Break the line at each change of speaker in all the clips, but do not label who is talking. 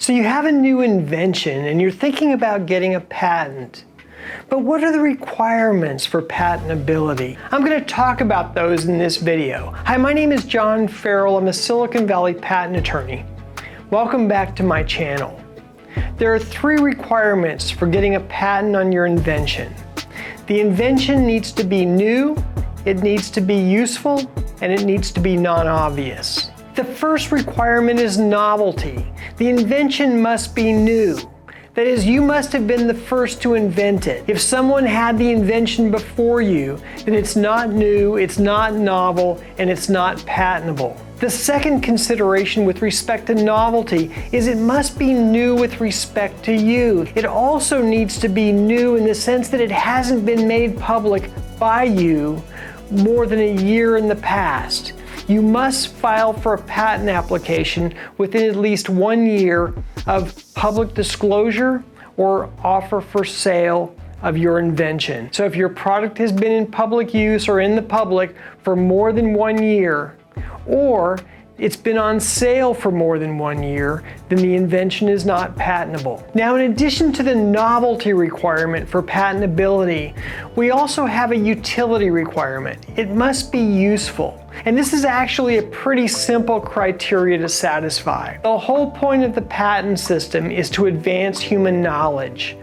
So you have a new invention and you're thinking about getting a patent. But what are the requirements for patentability? I'm going to talk about those in this video. Hi, my name is Carr Ferrell. I'm a Silicon Valley patent attorney. Welcome back to my channel. There are 3 requirements for getting a patent on your invention. The invention needs to be new, it needs to be useful, and it needs to be non-obvious. The first requirement is novelty. The invention must be new. That is, you must have been the first to invent it. If someone had the invention before you, then it's not new, it's not novel, and it's not patentable. The second consideration with respect to novelty is it must be new with respect to you. It also needs to be new in the sense that it hasn't been made public by you more than a year in the past. You must file for a patent application within at least 1 year of public disclosure or offer for sale of your invention. So if your product has been in public use or in the public for more than 1 year, or it's been on sale for more than 1 year, then the invention is not patentable. Now, in addition to the novelty requirement for patentability, we also have a utility requirement. It must be useful. And this is actually a pretty simple criteria to satisfy. The whole point of the patent system is to advance human knowledge.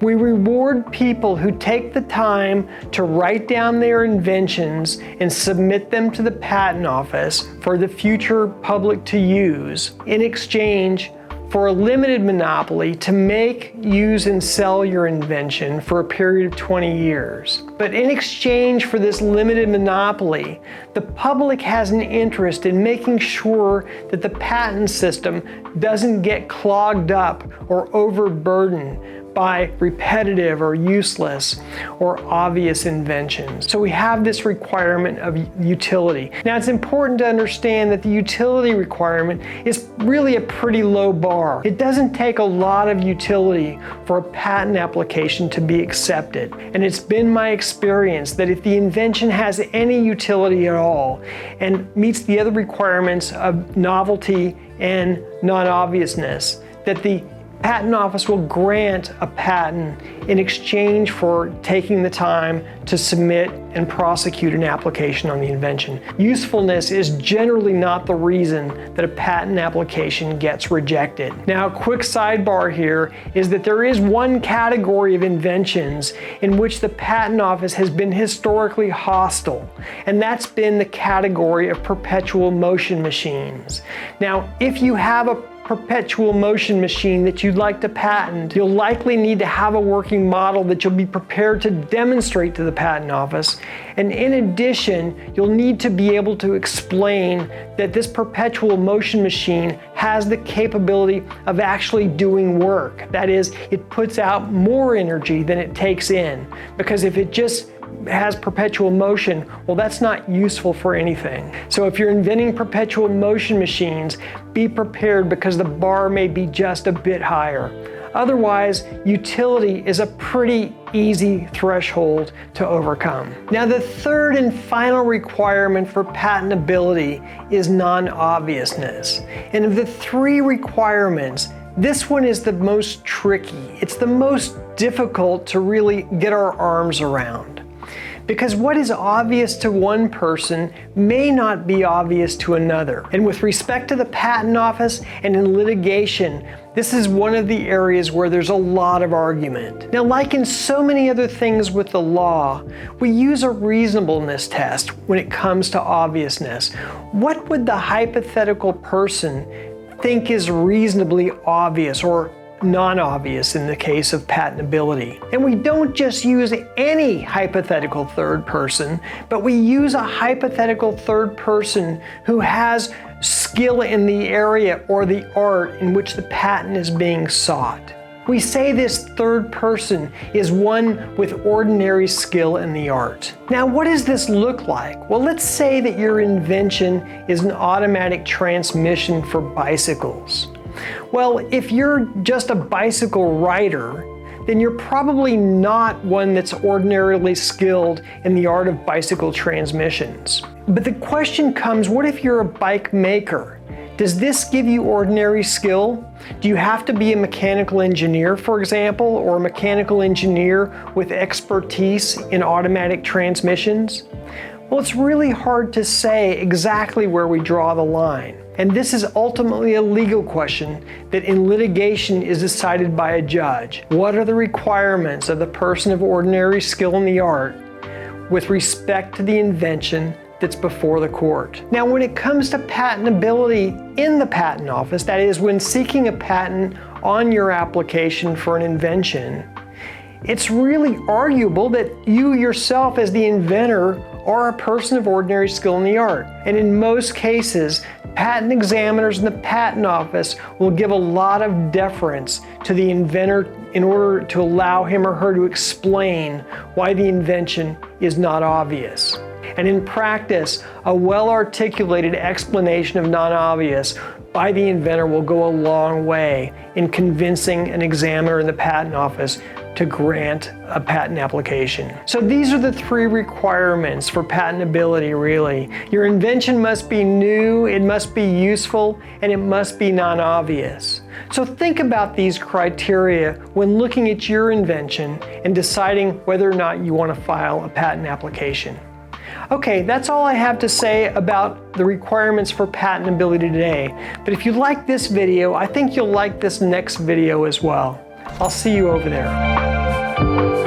We reward people who take the time to write down their inventions and submit them to the patent office for the future public to use in exchange for a limited monopoly to make, use, and sell your invention for a period of 20 years. But in exchange for this limited monopoly, the public has an interest in making sure that the patent system doesn't get clogged up or overburdened by repetitive or useless or obvious inventions. So we have this requirement of utility. Now, it's important to understand that the utility requirement is really a pretty low bar. It doesn't take a lot of utility for a patent application to be accepted. And it's been my experience that if the invention has any utility at all and meets the other requirements of novelty and non-obviousness, that the Patent Office will grant a patent in exchange for taking the time to submit and prosecute an application on the invention. Usefulness is generally not the reason that a patent application gets rejected. Now, a quick sidebar here is that there is one category of inventions in which the Patent Office has been historically hostile, and that's been the category of perpetual motion machines. Now, if you have a perpetual motion machine that you'd like to patent, you'll likely need to have a working model that you'll be prepared to demonstrate to the Patent Office. And in addition, you'll need to be able to explain that this perpetual motion machine has the capability of actually doing work. That is, it puts out more energy than it takes in. Because if it just has perpetual motion, well, that's not useful for anything. So if you're inventing perpetual motion machines, be prepared because the bar may be just a bit higher. Otherwise, utility is a pretty easy threshold to overcome. Now, the third and final requirement for patentability is non-obviousness. And of the 3 requirements, this one is the most tricky. It's the most difficult to really get our arms around. Because what is obvious to one person may not be obvious to another. And with respect to the Patent Office and in litigation, this is one of the areas where there's a lot of argument. Now, like in so many other things with the law, we use a reasonableness test when it comes to obviousness. What would the hypothetical person think is reasonably obvious or non-obvious in the case of patentability? And we don't just use any hypothetical third person, but we use a hypothetical third person who has skill in the area or the art in which the patent is being sought. We say this third person is one with ordinary skill in the art. Now, what does this look like? Well, let's say that your invention is an automatic transmission for bicycles. Well, if you're just a bicycle rider, then you're probably not one that's ordinarily skilled in the art of bicycle transmissions. But the question comes, what if you're a bike maker? Does this give you ordinary skill? Do you have to be a mechanical engineer, for example, or a mechanical engineer with expertise in automatic transmissions? Well, it's really hard to say exactly where we draw the line. And this is ultimately a legal question that in litigation is decided by a judge. What are the requirements of the person of ordinary skill in the art with respect to the invention that's before the court? Now, when it comes to patentability in the patent office, that is, when seeking a patent on your application for an invention, it's really arguable that you yourself as the inventor are a person of ordinary skill in the art. And in most cases, patent examiners in the patent office will give a lot of deference to the inventor in order to allow him or her to explain why the invention is not obvious. And in practice, a well-articulated explanation of non-obvious by the inventor will go a long way in convincing an examiner in the patent office to grant a patent application. So these are the three requirements for patentability, really. Your invention must be new, it must be useful, and it must be non-obvious. So think about these criteria when looking at your invention and deciding whether or not you want to file a patent application. Okay, that's all I have to say about the requirements for patentability today. But if you like this video, I think you'll like this next video as well. I'll see you over there.